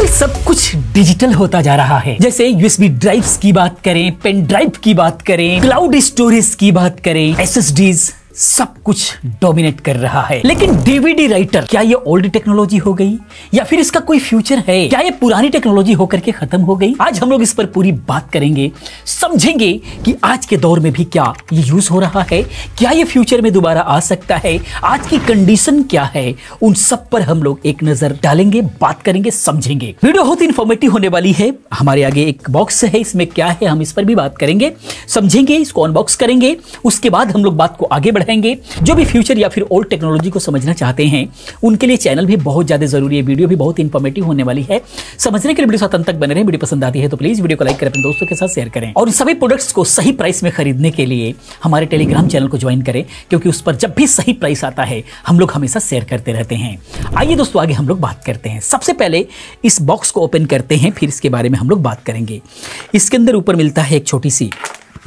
आजकल सब कुछ डिजिटल होता जा रहा है। जैसे यूएसबी ड्राइव्स की बात करें, पेन ड्राइव की बात करें, क्लाउड स्टोरेज की बात करें, एसएसडीज, सब कुछ डोमिनेट कर रहा है। लेकिन डीवीडी राइटर, क्या ये ओल्ड टेक्नोलॉजी हो गई या फिर इसका कोई फ्यूचर है? क्या ये पुरानी टेक्नोलॉजी होकर के खत्म हो गई? आज हम लोग इस पर पूरी बात करेंगे, समझेंगे कि आज के दौर में भी क्या ये यूज हो रहा है, क्या ये फ्यूचर में दोबारा आ सकता है, आज की कंडीशन क्या है, उन सब पर हम लोग एक नजर डालेंगे, बात करेंगे, समझेंगे। वीडियो बहुत इंफॉर्मेटिव होने वाली है। हमारे आगे एक बॉक्स है, इसमें क्या है हम इस पर भी बात करेंगे, समझेंगे, इसको अनबॉक्स करेंगे। उसके बाद हम लोग बात को आगे बढ़ाएंगे। जो भी फ्यूचर या फिर ओल्ड टेक्नोलॉजी को समझना चाहते हैं उनके लिए चैनल भी बहुत ज्यादा जरूरी है। वीडियो भी बहुत इंफॉर्मेटिव होने वाली है। समझने के लिए वीडियो साथ अंत तक बने रहें। वीडियो पसंद आती है तो प्लीज वीडियो को लाइक करें, अपने दोस्तों के साथ शेयर करें और सभी प्रोडक्ट्स को सही प्राइस में खरीदने के लिए हमारे टेलीग्राम चैनल को ज्वाइन करें, क्योंकि उस पर जब भी सही प्राइस आता है हम लोग हमेशा शेयर करते रहते हैं। आइए दोस्तों, आगे हम लोग बात करते हैं। सबसे पहले इस बॉक्स को ओपन करते हैं, फिर इसके बारे में हम लोग बात करेंगे। इसके अंदर ऊपर मिलता है एक छोटी सी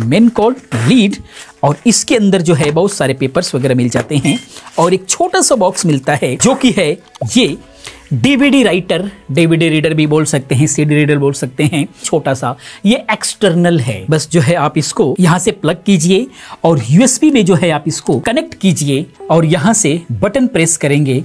मेन कॉर्ड लीड और इसके अंदर जो है बहुत सारे पेपर्स वगैरह मिल जाते हैं और एक छोटा सा बॉक्स मिलता है जो कि है ये डीवीडी राइटर, डीवीडी रीडर भी बोल सकते हैं, सीडी रीडर बोल सकते हैं। छोटा सा ये एक्सटर्नल है, बस जो है आप इसको यहां से प्लग कीजिए और यूएसबी में जो है आप इसको कनेक्ट कीजिए और यहां से बटन प्रेस करेंगे,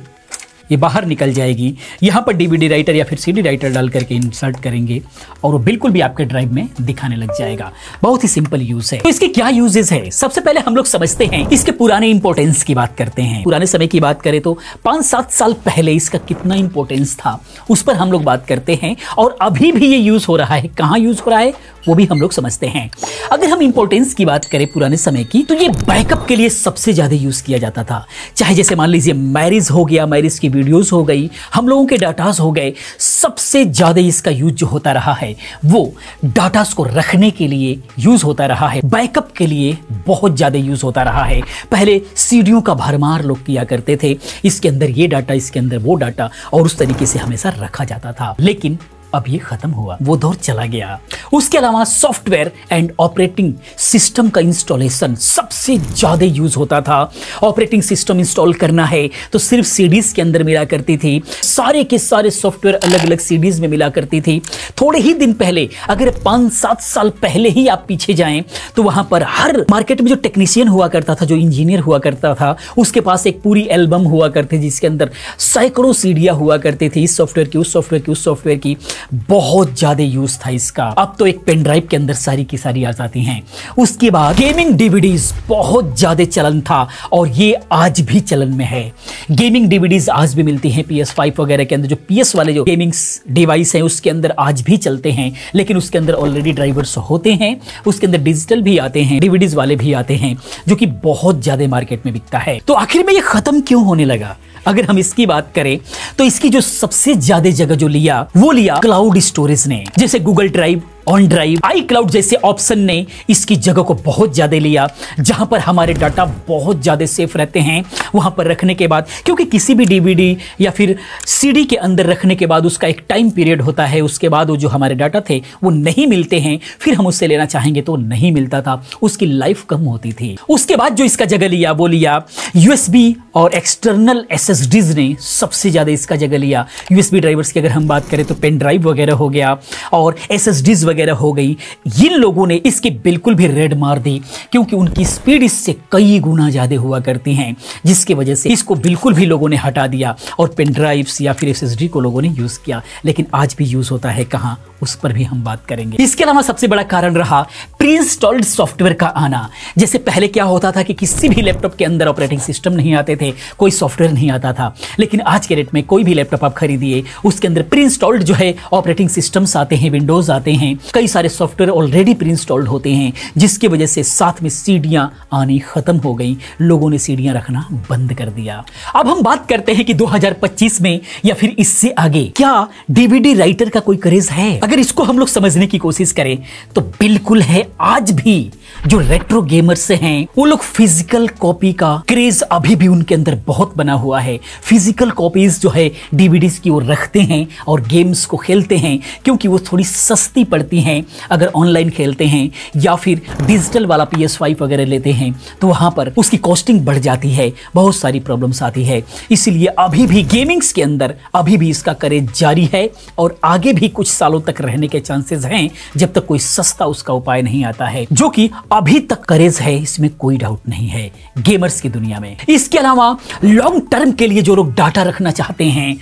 ये बाहर निकल जाएगी। यहाँ पर डीवीडी राइटर या फिर सीडी राइटर डाल करके इंसर्ट करेंगे और वो बिल्कुल भी आपके ड्राइव में दिखाने लग जाएगा। बहुत ही सिंपल यूज है। तो इसके क्या यूजेस है, सबसे पहले हम लोग समझते हैं। इसके पुराने इंपोर्टेंस की बात करते हैं। पुराने समय की बात करें तो 5-7 साल पहले इसका कितना इंपोर्टेंस था उस पर हम लोग बात करते हैं और अभी भी ये यूज हो रहा है। कहाँ यूज हो रहा है वो भी हम लोग समझते हैं। अगर हम इंपोर्टेंस की बात करें पुराने समय की, तो ये बैकअप के लिए सबसे ज्यादा यूज किया जाता था। चाहे जैसे मान लीजिए मैरिज हो गया, मैरिज की वीडियोस हो गई, हम लोगों के डाटास हो गए, सबसे ज्यादा इसका यूज जो होता रहा है वो डाटास को रखने के लिए यूज होता रहा है। बैकअप के लिए बहुत ज्यादा यूज होता रहा है। पहले सीडीओ का भरमार लोग किया करते थे, इसके अंदर ये डाटा, इसके अंदर वो डाटा, और उस तरीके से हमेशा रखा जाता था। लेकिन अब ये खत्म हुआ, वो दौर चला गया। उसके अलावा सॉफ्टवेयर एंड ऑपरेटिंग सिस्टम का इंस्टॉलेशन सबसे ज्यादा यूज होता था। ऑपरेटिंग सिस्टम इंस्टॉल करना है तो सिर्फ सीडीज के अंदर मिला करती थी, सारे के सारे सॉफ्टवेयर अलग अलग सीडीज में मिला करती थी। थोड़े ही दिन पहले, अगर 5-7 साल पहले ही आप पीछे जाएं तो वहां पर हर मार्केट में जो टेक्नीशियन हुआ करता था, जो इंजीनियर हुआ करता था, उसके पास एक पूरी एल्बम हुआ करती जिसके अंदर सैकड़ों सीडियां हुआ करती थी, इस सॉफ्टवेयर की, उस सॉफ्टवेयर की, उस सॉफ्टवेयर की। बहुत ज्यादा यूज था इसका। अब तो एक पेन ड्राइव के अंदर सारी की सारी आ जाती हैं। उसके बाद गेमिंग डीवीडीज बहुत ज्यादा चलन था और ये आज भी चलन में है। गेमिंग डीवीडीज आज भी मिलती हैं PS5 वगैरह के अंदर। जो PS वाले जो गेमिंग डिवाइस हैं उसके अंदर आज भी चलते हैं, लेकिन उसके अंदर ऑलरेडी ड्राइवर्स होते हैं। उसके अंदर डिजिटल भी आते हैं, डीवीडीज वाले भी आते हैं, जो कि बहुत ज्यादा मार्केट में बिकता है। तो आखिर में ये खत्म क्यों होने लगा? अगर हम इसकी बात करें तो इसकी जो सबसे ज्यादा जगह जो लिया वो लिया क्लाउड स्टोरेज ने। जैसे Google drive, on drive, I cloud जैसे ऑप्शन ने इसकी जगह को बहुत ज्यादा लिया, जहां पर हमारे डाटा बहुत ज्यादा सेफ रहते हैं वहां पर रखने के बाद। क्योंकि किसी भी डीवीडी या फिर सीडी के अंदर रखने के बाद उसका एक टाइम पीरियड होता है, उसके बाद वो जो हमारे डाटा थे वो नहीं मिलते हैं, फिर हम उससे लेना चाहेंगे तो नहीं मिलता था, उसकी लाइफ कम होती थी। उसके बाद जो इसका जगह लिया वो लिया यूएसबी और एक्सटर्नल एसएसडीज ने सबसे ज्यादा इसका जगह लिया। यूएसबी ड्राइवर्स की अगर हम बात करें तो पेन ड्राइव वगैरह हो गया और एसएसडीज वगैरह हो गई। इन लोगों ने इसकी बिल्कुल भी रेड मार दी, क्योंकि उनकी स्पीड इससे कई गुना ज्यादा हुआ करती हैं, जिसकी वजह से इसको बिल्कुल भी लोगों ने हटा दिया और पेन ड्राइव्स या फिर एसएसडी को लोगों ने यूज किया। लेकिन आज भी यूज होता है कहां, उस पर भी हम बात करेंगे। इसके अलावा सबसे बड़ा कारण रहा प्री इंस्टॉल्ड सॉफ्टवेयर का आना। जैसे पहले क्या होता था कि किसी भी लैपटॉप के अंदर ऑपरेटिंग सिस्टम नहीं आते थे, कोई सॉफ्टवेयर नहीं आता था। लेकिन आज के डेट में कोई भी लैपटॉप आप खरीदिए, उसके अंदर प्री इंस्टॉल्ड जो है ऑपरेटिंग सिस्टम्स आते हैं, विंडोज आते हैं, कई सारे सॉफ्टवेयर ऑलरेडी प्री इंस्टॉल्ड होते हैं, जिसकी वजह से साथ में सीडियां आनी खत्म हो गई। लोगों ने सीडियां रखना बंद कर दिया। अब हम बात करते हैं कि 2025 में या फिर इससे आगे क्या डीवीडी राइटर का कोई क्रेज है? अगर इसको हम लोग समझने की कोशिश करें तो बिल्कुल है। आज भी जो रेट्रो गेमर्स हैं वो लोग फिजिकल कॉपी का क्रेज अभी भी उनके अंदर बहुत बना हुआ है। फिजिकल कॉपीज जो है डीवीडीज की वो रखते हैं और गेम्स को खेलते हैं, क्योंकि वो थोड़ी सस्ती पड़ती होती हैं अगर ऑनलाइन खेलते हैं या फिर डिजिटल वाला PS5 वगैरह लेते हैं तो वहां पर उसकी कॉस्टिंग बढ़ जाती है, बहुत सारी प्रॉब्लम्स आती है। इसीलिए अभी भी गेमिंग्स के अंदर अभी भी इसका क्रेज जारी है और आगे भी कुछ सालों तक रहने के चांसेस हैं जब तक कोई सस्ता उसका उपाय नहीं आता है, जो कि अभी तक क्रेज है, इसमें कोई डाउट नहीं है गेमर्स की दुनिया में। इसके अलावा लॉन्ग टर्म के लिए जो लोग डाटा रखना चाहते हैं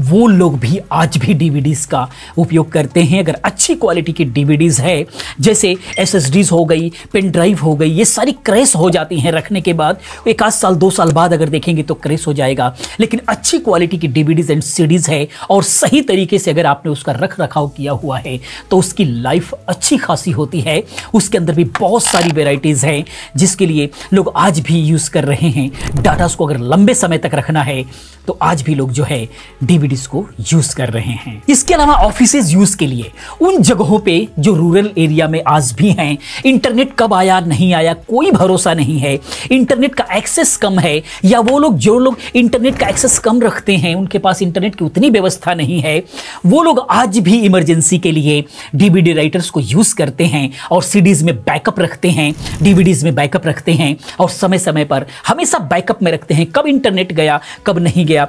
वो लोग भी आज भी डीवीडीज का उपयोग करते हैं। अगर अच्छी क्वालिटी की डीवीडीज है, जैसे SSDs हो गई, पेन ड्राइव हो गई, ये सारी क्रैश हो जाती हैं रखने के बाद, एक आध साल 2 साल बाद अगर देखेंगे तो क्रैश हो जाएगा। लेकिन अच्छी क्वालिटी की डीवीडीज एंड सीडीज है और सही तरीके से अगर आपने उसका रख रखाव किया हुआ है तो उसकी लाइफ अच्छी खासी होती है। उसके अंदर भी बहुत सारी वेराइटीज हैं जिसके लिए लोग आज भी यूज कर रहे हैं। डाटास को अगर लंबे समय तक रखना है तो आज भी लोग जो है डीवीडीज को यूज कर रहे हैं। इसके अलावा ऑफिसेज यूज के लिए उन जगहों पे जो रूरल एरिया में आज भी हैं, इंटरनेट कब आया नहीं आया कोई भरोसा नहीं है, इंटरनेट का एक्सेस कम है, या वो लोग जो लोग इंटरनेट का एक्सेस कम रखते हैं उनके पास इंटरनेट की उतनी व्यवस्था नहीं है, वो लोग आज भी इमरजेंसी के लिए डीवीडी राइटर्स को यूज करते हैं और सीडीज में बैकअप रखते हैं, डीवीडीज में बैकअप रखते हैं और समय समय पर हमेशा बैकअप में रखते हैं। कब इंटरनेट गया कब नहीं गया,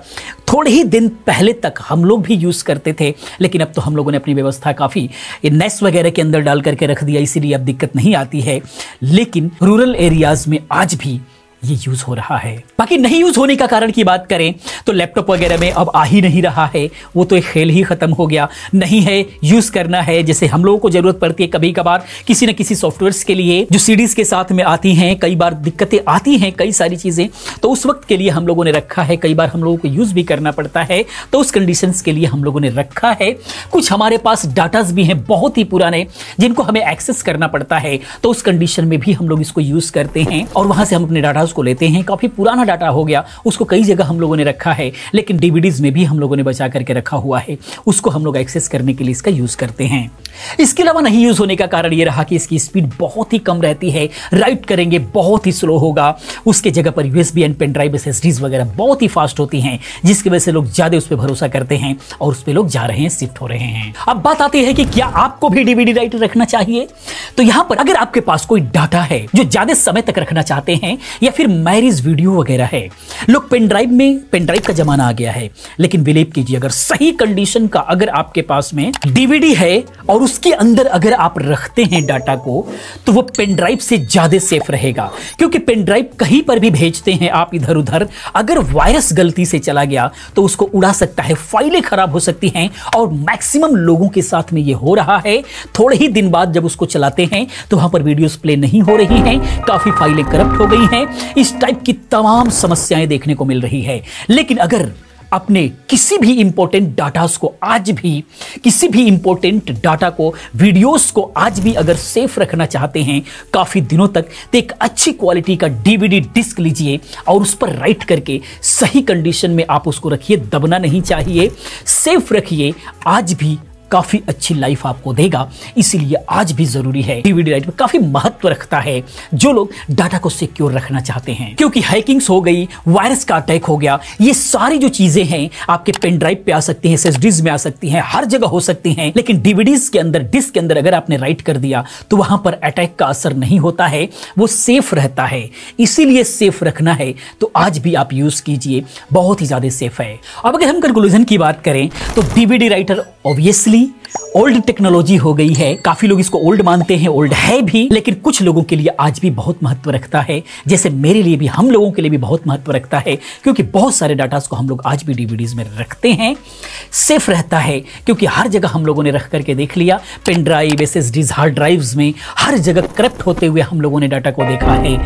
थोड़े ही दिन पहले तक हम लोग भी यूज करते थे, लेकिन अब तो हम लोगों ने अपनी व्यवस्था काफी नेस वगैरह के अंदर डाल करके रख दिया, इसीलिए अब दिक्कत नहीं आती है। लेकिन रूरल एरियाज में आज भी ये यूज हो रहा है। बाकी नहीं यूज होने का कारण की बात करें तो लैपटॉप वगैरह में अब आ ही नहीं रहा है, वो तो एक खेल ही खत्म हो गया, नहीं है यूज करना है। जैसे हम लोगों को जरूरत पड़ती है कभी कभार किसी न किसी सॉफ्टवेयर्स के लिए जो सीडीज के साथ में आती हैं, कई बार दिक्कतें आती हैं कई सारी चीजें, तो उस वक्त के लिए हम लोगों ने रखा है। कई बार हम लोगों को यूज भी करना पड़ता है तो उस कंडीशंस के लिए हम लोगों ने रखा है। कुछ हमारे पास डाटाज भी हैं बहुत ही पुराने जिनको हमें एक्सेस करना पड़ता है, तो उस कंडीशन में भी हम लोग इसको यूज करते हैं और वहां से हम अपने डाटा को लेते हैं। काफी पुराना डाटा हो गया, उसको कई जगह हम लोगों ने रखा है, लेकिन डीवीडीज में भी हम लोगों ने बचा करके रखा हुआ है, उसको हम लोग एक्सेस करने के लिए इसका यूज करते हैं। इसके अलावा नहीं यूज होने का कारण यह रहा कि इसकी स्पीड बहुत ही कम रहती है, राइट करेंगे बहुत ही स्लो होगा, उसके जगह पर USB and pen drive SSDs वगैरह बहुत ही फास्ट होती हैं, जिसकी वजह से लोग ज्यादा उस पर भरोसा करते हैं और उस पर लोग जा रहे हैं, शिफ्ट हो रहे हैं। अब बात आती है कि क्या आपको भी डीवीडी राइटर रखना चाहिए? तो यहां पर अगर आपके पास कोई डाटा है जो ज्यादा समय तक रखना चाहते हैं या फिर मैरिज वीडियो वगैरह है, लोग पेन ड्राइव का जमाना आ गया है, लेकिन बिलीव कीजिए अगर सही कंडीशन का अगर आपके पास में डीवीडी है और उसके अंदर अगर आप रखते हैं डाटा को तो वो पेन ड्राइव से ज्यादा सेफ रहेगा, क्योंकि पेन ड्राइव कहीं पर भी भेजते हैं आप इधर उधर, अगर वायरस गलती से चला गया तो उसको उड़ा सकता है, फाइलें खराब हो सकती हैं और मैक्सिमम लोगों के साथ में ये हो रहा है। थोड़े ही दिन बाद जब उसको चलाते हैं तो वहां पर वीडियोस प्ले नहीं हो रही हैं, काफी फाइलें करप्ट हो गई हैं, इस टाइप की तमाम समस्याएं देखने को मिल रही है। लेकिन अगर अपने किसी भी इंपॉर्टेंट डाटास को आज भी किसी भी इंपॉर्टेंट डाटा को वीडियोस को आज भी अगर सेफ रखना चाहते हैं काफी दिनों तक, तो एक अच्छी क्वालिटी का डीवीडी डिस्क लीजिए और उस पर राइट करके सही कंडीशन में आप उसको रखिए, दबना नहीं चाहिए, सेफ रखिए, आज भी काफी अच्छी लाइफ आपको देगा। इसीलिए आज भी जरूरी है, डीवीडी राइट में काफी महत्व रखता है जो लोग डाटा को सिक्योर रखना चाहते हैं, क्योंकि हैकिंग्स हो गई, वायरस का अटैक हो गया, ये सारी जो चीजें हैं आपके पेन ड्राइव पे आ सकती हैं, SSDs में आ सकती हैं, हर जगह हो सकती हैं, लेकिन डीवीडीज के अंदर डिस्क के अंदर अगर आपने राइट कर दिया तो वहां पर अटैक का असर नहीं होता है, वो सेफ रहता है। इसीलिए सेफ रखना है तो आज भी आप यूज कीजिए, बहुत ही ज्यादा सेफ है। अब अगर हम कंक्लूजन की बात करें तो DVD writer obviously old technology हो गई है, काफी लोग इसको ओल्ड मानते हैं, ओल्ड है भी, लेकिन कुछ लोगों के लिए आज भी बहुत महत्व रखता है, जैसे मेरे लिए भी, हम लोगों के लिए भी बहुत महत्व रखता है, क्योंकि बहुत सारे डाटास को हम लोग आज भी डीवीडीज में रखते हैं। सेफ रहता है क्योंकि हर जगह हम लोगों ने रख करके देख लिया, pen drive, SSDs, hard drives में हर जगह करप्ट होते हुए हम लोगों ने डाटा को देखा है,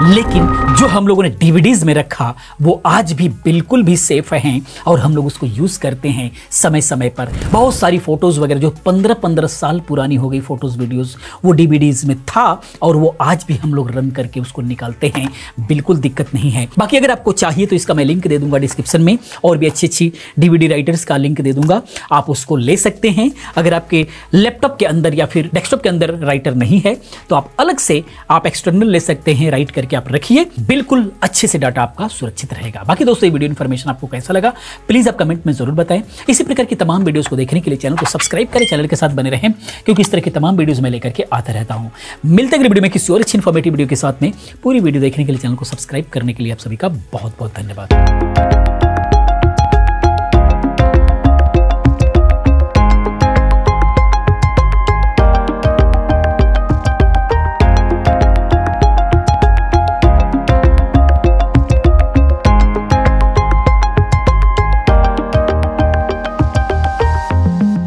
लेकिन जो हम लोगों ने डीवीडीज में रखा वो आज भी बिल्कुल भी सेफ हैं और हम लोग उसको यूज करते हैं समय समय पर। बहुत सारी फोटोज वगैरह जो 15-15 साल पुरानी हो गई फोटोज वीडियोस, वो डीवीडीज में था और वो आज भी हम लोग रन करके उसको निकालते हैं, बिल्कुल दिक्कत नहीं है। बाकी अगर आपको चाहिए तो इसका मैं लिंक दे दूंगा डिस्क्रिप्शन में, और भी अच्छी डीवीडी राइटर्स का लिंक दे दूंगा, आप उसको ले सकते हैं। अगर आपके लैपटॉप के अंदर या फिर डेस्कटॉप के अंदर राइटर नहीं है तो आप अलग से आप एक्सटर्नल ले सकते हैं, राइट करके करके आप रखिए, बिल्कुल अच्छे से डाटा आपका सुरक्षित रहेगा। बाकी दोस्तों ये वीडियो इन्फॉर्मेशन आपको कैसा लगा प्लीज आप कमेंट में जरूर बताएं। इसी प्रकार की तमाम वीडियोस को देखने के लिए चैनल को सब्सक्राइब करें, चैनल के साथ बने रहें, क्योंकि इस तरह की तमाम वीडियोस मैं लेकर के आता रहता हूं। मिलते हैं अगली वीडियो में किसी और अच्छी इन्फॉर्मेटिव वीडियो के साथ में। पूरी वीडियो देखने के लिए, चैनल को सब्सक्राइब करने के लिए आप सभी का बहुत बहुत धन्यवाद।